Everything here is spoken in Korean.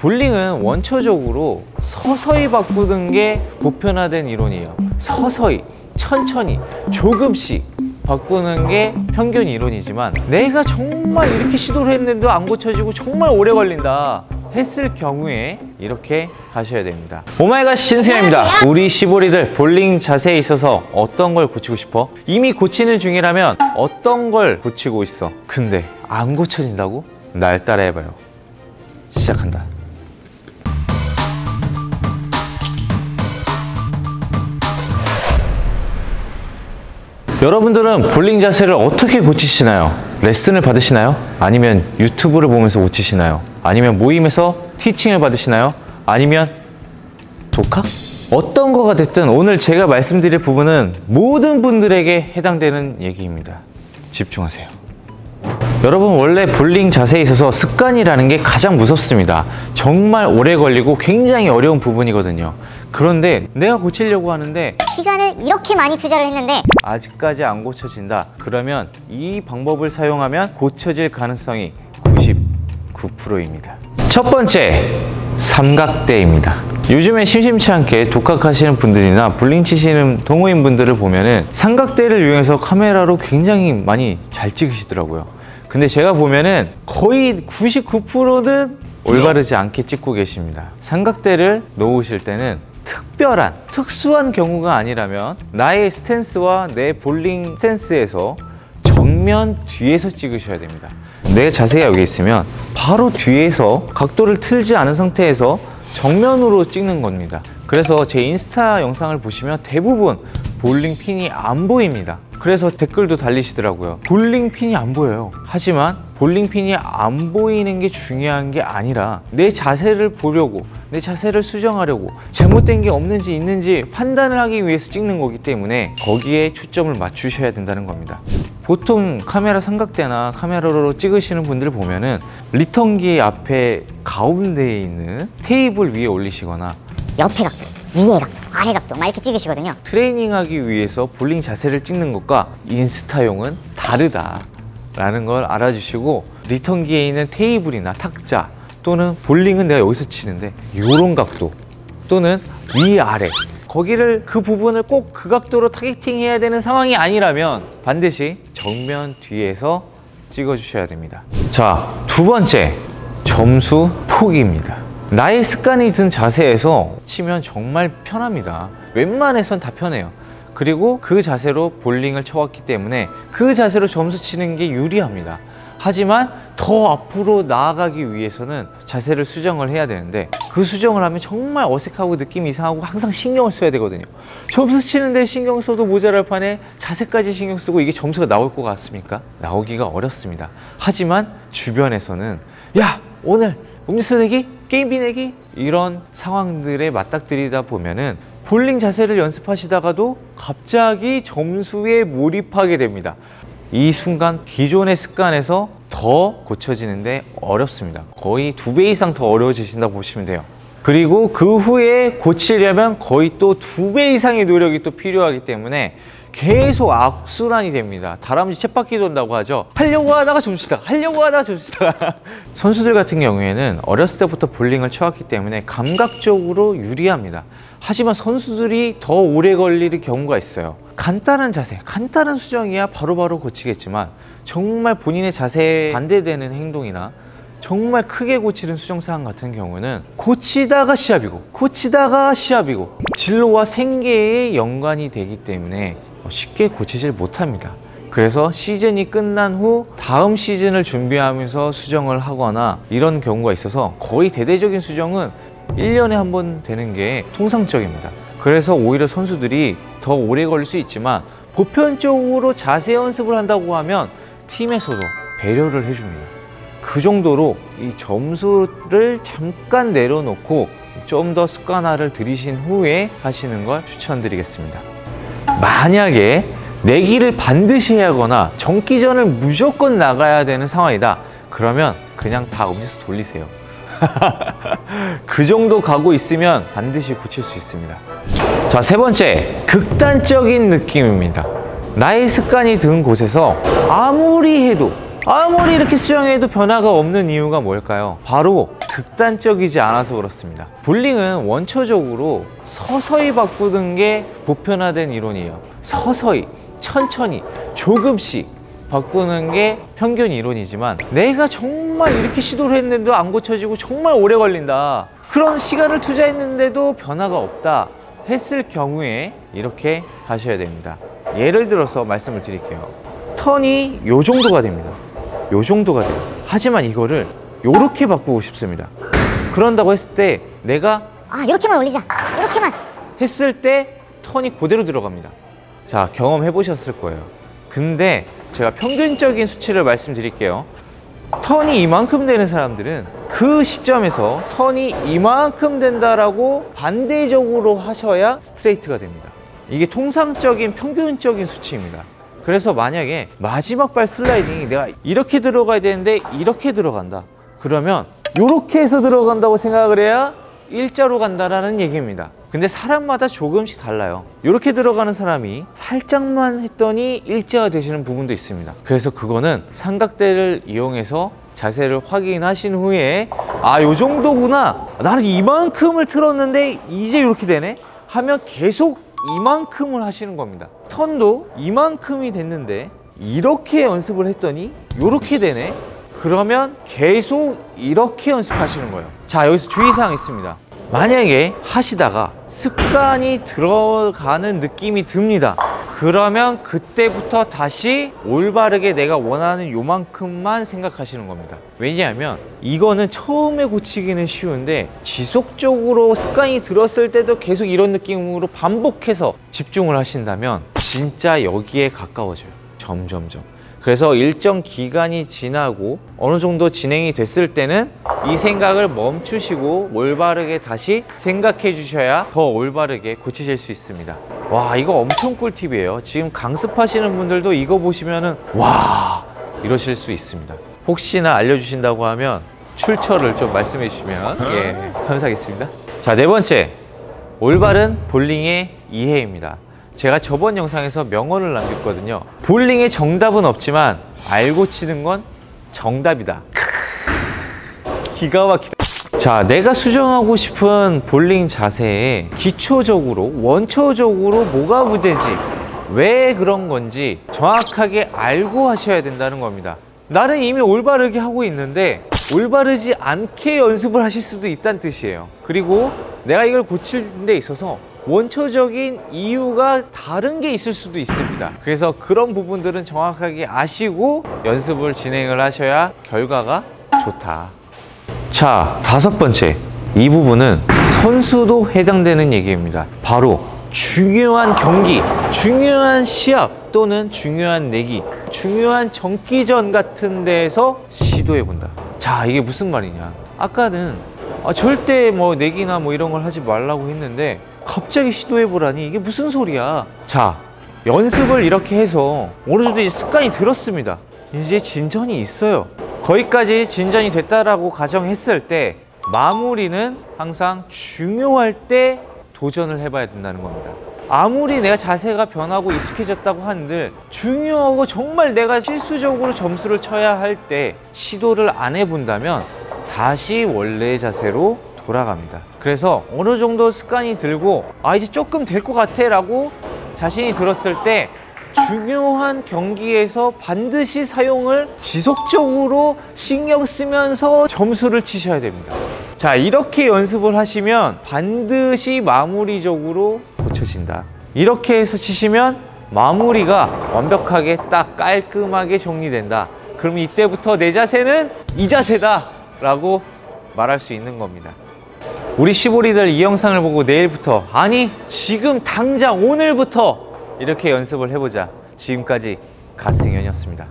볼링은 원초적으로 서서히 바꾸는 게 보편화된 이론이에요. 서서히, 천천히, 조금씩 바꾸는 게 평균 이론이지만, 내가 정말 이렇게 시도를 했는데도 안 고쳐지고 정말 오래 걸린다 했을 경우에 이렇게 하셔야 됩니다. 오마이갓 신승현입니다. 우리 시보리들 볼링 자세에 있어서 어떤 걸 고치고 싶어? 이미 고치는 중이라면 어떤 걸 고치고 있어? 근데 안 고쳐진다고? 날 따라 해봐요. 시작한다. 여러분들은 볼링 자세를 어떻게 고치시나요? 레슨을 받으시나요? 아니면 유튜브를 보면서 고치시나요? 아니면 모임에서 티칭을 받으시나요? 아니면 독학? 어떤 거가 됐든 오늘 제가 말씀드릴 부분은 모든 분들에게 해당되는 얘기입니다. 집중하세요. 여러분, 원래 볼링 자세에 있어서 습관이라는 게 가장 무섭습니다. 정말 오래 걸리고 굉장히 어려운 부분이거든요. 그런데 내가 고치려고 하는데 시간을 이렇게 많이 투자를 했는데 아직까지 안 고쳐진다. 그러면 이 방법을 사용하면 고쳐질 가능성이 99%입니다. 첫 번째, 삼각대입니다. 요즘에 심심치 않게 독학하시는 분들이나 볼링 치시는 동호인 분들을 보면은 삼각대를 이용해서 카메라로 굉장히 많이 잘 찍으시더라고요. 근데 제가 보면은 거의 99%는 올바르지 않게 찍고 계십니다. 삼각대를 놓으실 때는 특수한 경우가 아니라면 나의 스탠스와 내 볼링 스탠스에서 정면 뒤에서 찍으셔야 됩니다. 내 자세가 여기 있으면 바로 뒤에서 각도를 틀지 않은 상태에서 정면으로 찍는 겁니다. 그래서 제 인스타 영상을 보시면 대부분 볼링 핀이 안 보입니다. 그래서 댓글도 달리시더라고요. 볼링 핀이 안 보여요. 하지만 볼링 핀이 안 보이는 게 중요한 게 아니라 내 자세를 보려고, 내 자세를 수정하려고, 잘못된 게 없는지 있는지 판단을 하기 위해서 찍는 거기 때문에 거기에 초점을 맞추셔야 된다는 겁니다. 보통 카메라 삼각대나 카메라로 찍으시는 분들 보면은 리턴기 앞에 가운데에 있는 테이블 위에 올리시거나 옆에 각도, 위에 각도, 아래 각도 막 이렇게 찍으시거든요. 트레이닝하기 위해서 볼링 자세를 찍는 것과 인스타용은 다르다라는 걸 알아주시고, 리턴기에 있는 테이블이나 탁자 또는 볼링은 내가 여기서 치는데 이런 각도 또는 위아래, 거기를 그 부분을 꼭 그 각도로 타겟팅 해야 되는 상황이 아니라면 반드시 정면 뒤에서 찍어 주셔야 됩니다. 자, 두 번째, 점수 포기입니다. 나의 습관이 든 자세에서 치면 정말 편합니다. 웬만해선 다 편해요. 그리고 그 자세로 볼링을 쳐왔기 때문에 그 자세로 점수 치는 게 유리합니다. 하지만 더 앞으로 나아가기 위해서는 자세를 수정을 해야 되는데, 그 수정을 하면 정말 어색하고 느낌이 이상하고 항상 신경을 써야 되거든요. 점수 치는데 신경 써도 모자랄 판에 자세까지 신경 쓰고 이게 점수가 나올 것 같습니까? 나오기가 어렵습니다. 하지만 주변에서는 야, 오늘 음료수 내기? 게임비 내기? 이런 상황들에 맞닥뜨리다 보면은 볼링 자세를 연습하시다가도 갑자기 점수에 몰입하게 됩니다. 이 순간 기존의 습관에서 더 고쳐지는데 어렵습니다. 거의 2배 이상 더 어려워지신다고 보시면 돼요. 그리고 그 후에 고치려면 거의 또 2배 이상의 노력이 또 필요하기 때문에 계속 악순환이 됩니다. 다람쥐 쳇바퀴 돈다고 하죠. 하려고 하다가 점수다, 하려고 하다가 점수다. 선수들 같은 경우에는 어렸을 때부터 볼링을 쳐왔기 때문에 감각적으로 유리합니다. 하지만 선수들이 더 오래 걸릴 경우가 있어요. 간단한 자세, 간단한 수정이야 바로바로 고치겠지만, 정말 본인의 자세에 반대되는 행동이나 정말 크게 고치는 수정사항 같은 경우는 고치다가 시합이고 고치다가 시합이고 진로와 생계에 연관이 되기 때문에 쉽게 고치질 못합니다. 그래서 시즌이 끝난 후 다음 시즌을 준비하면서 수정을 하거나 이런 경우가 있어서 거의 대대적인 수정은 1년에 한 번 되는 게 통상적입니다. 그래서 오히려 선수들이 더 오래 걸릴 수 있지만 보편적으로 자세 연습을 한다고 하면 팀에서도 배려를 해줍니다. 그 정도로 이 점수를 잠깐 내려놓고 좀 더 습관화를 들이신 후에 하시는 걸 추천드리겠습니다. 만약에 내기를 반드시 해야 하거나 정기전을 무조건 나가야 되는 상황이다, 그러면 그냥 다 음료수 돌리세요. 그 정도 가고 있으면 반드시 고칠 수 있습니다. 자, 세 번째, 극단적인 느낌입니다. 나의 습관이 든 곳에서 아무리 이렇게 수정해도 변화가 없는 이유가 뭘까요? 바로 극단적이지 않아서 그렇습니다. 볼링은 원초적으로 서서히 바꾸는 게 보편화된 이론이에요. 서서히, 천천히, 조금씩 바꾸는 게 평균 이론이지만, 내가 정말 이렇게 시도를 했는데도 안 고쳐지고 정말 오래 걸린다, 그런 시간을 투자했는데도 변화가 없다 했을 경우에 이렇게 하셔야 됩니다. 예를 들어서 말씀을 드릴게요. 턴이 요 정도가 됩니다. 요 정도가 돼요. 하지만 이거를 요렇게 바꾸고 싶습니다. 그런다고 했을 때 내가 이렇게만 올리자, 이렇게만. 했을 때 턴이 그대로 들어갑니다. 자, 경험해 보셨을 거예요. 근데 제가 평균적인 수치를 말씀드릴게요. 턴이 이만큼 되는 사람들은 그 시점에서 턴이 이만큼 된다라고 반대적으로 하셔야 스트레이트가 됩니다. 이게 통상적인 평균적인 수치입니다. 그래서 만약에 마지막 발 슬라이딩이 내가 이렇게 들어가야 되는데 이렇게 들어간다, 그러면 이렇게 해서 들어간다고 생각을 해야 일자로 간다라는 얘기입니다. 근데 사람마다 조금씩 달라요. 이렇게 들어가는 사람이 살짝만 했더니 일자가 되시는 부분도 있습니다. 그래서 그거는 삼각대를 이용해서 자세를 확인하신 후에 요 정도구나, 나는 이만큼을 틀었는데 이제 이렇게 되네 하면 계속 이만큼을 하시는 겁니다. 턴도 이만큼이 됐는데 이렇게 연습을 했더니 이렇게 되네, 그러면 계속 이렇게 연습하시는 거예요. 자, 여기서 주의사항이 있습니다. 만약에 하시다가 습관이 들어가는 느낌이 듭니다. 그러면 그때부터 다시 올바르게 내가 원하는 요만큼만 생각하시는 겁니다. 왜냐하면 이거는 처음에 고치기는 쉬운데 지속적으로 습관이 들었을 때도 계속 이런 느낌으로 반복해서 집중을 하신다면 진짜 여기에 가까워져요. 점점점. 그래서 일정 기간이 지나고 어느 정도 진행이 됐을 때는 이 생각을 멈추시고 올바르게 다시 생각해 주셔야 더 올바르게 고치실 수 있습니다. 와, 이거 엄청 꿀팁이에요. 지금 강습하시는 분들도 이거 보시면은 와, 이러실 수 있습니다. 혹시나 알려주신다고 하면 출처를 좀 말씀해 주시면 감사하겠습니다. 자, 네 번째, 올바른 볼링의 이해입니다. 제가 저번 영상에서 명언을 남겼거든요. 볼링의 정답은 없지만 알고 치는 건 정답이다. 기가 막히다. 자, 내가 수정하고 싶은 볼링 자세에 기초적으로, 원초적으로 뭐가 문제인지, 왜 그런 건지 정확하게 알고 하셔야 된다는 겁니다. 나는 이미 올바르게 하고 있는데 올바르지 않게 연습을 하실 수도 있다는 뜻이에요. 그리고 내가 이걸 고칠 데 있어서 원초적인 이유가 다른 게 있을 수도 있습니다. 그래서 그런 부분들은 정확하게 아시고 연습을 진행을 하셔야 결과가 좋다. 자, 다섯 번째, 이 부분은 선수도 해당되는 얘기입니다. 바로 중요한 경기, 중요한 시합 또는 중요한 내기, 중요한 정기전 같은 데에서 시도해 본다. 자, 이게 무슨 말이냐, 아까는 절대 뭐 내기나 뭐 이런 걸 하지 말라고 했는데 갑자기 시도해 보라니 이게 무슨 소리야. 자, 연습을 이렇게 해서 어느 정도 습관이 들었습니다. 이제 진전이 있어요. 거기까지 진전이 됐다라고 가정했을 때 마무리는 항상 중요할 때 도전을 해봐야 된다는 겁니다. 아무리 내가 자세가 변하고 익숙해졌다고 한들 중요하고 정말 내가 실수적으로 점수를 쳐야 할 때 시도를 안 해본다면 다시 원래의 자세로 돌아갑니다. 그래서 어느 정도 습관이 들고 이제 조금 될 것 같아 라고 자신이 들었을 때 중요한 경기에서 반드시 사용을 지속적으로 신경 쓰면서 점수를 치셔야 됩니다. 자, 이렇게 연습을 하시면 반드시 마무리적으로 고쳐진다. 이렇게 해서 치시면 마무리가 완벽하게 딱 깔끔하게 정리된다. 그럼 이때부터 내 자세는 이 자세다 라고 말할 수 있는 겁니다. 우리 시보리들 이 영상을 보고 내일부터, 아니 지금 당장 오늘부터 이렇게 연습을 해보자. 지금까지 갓승현이었습니다.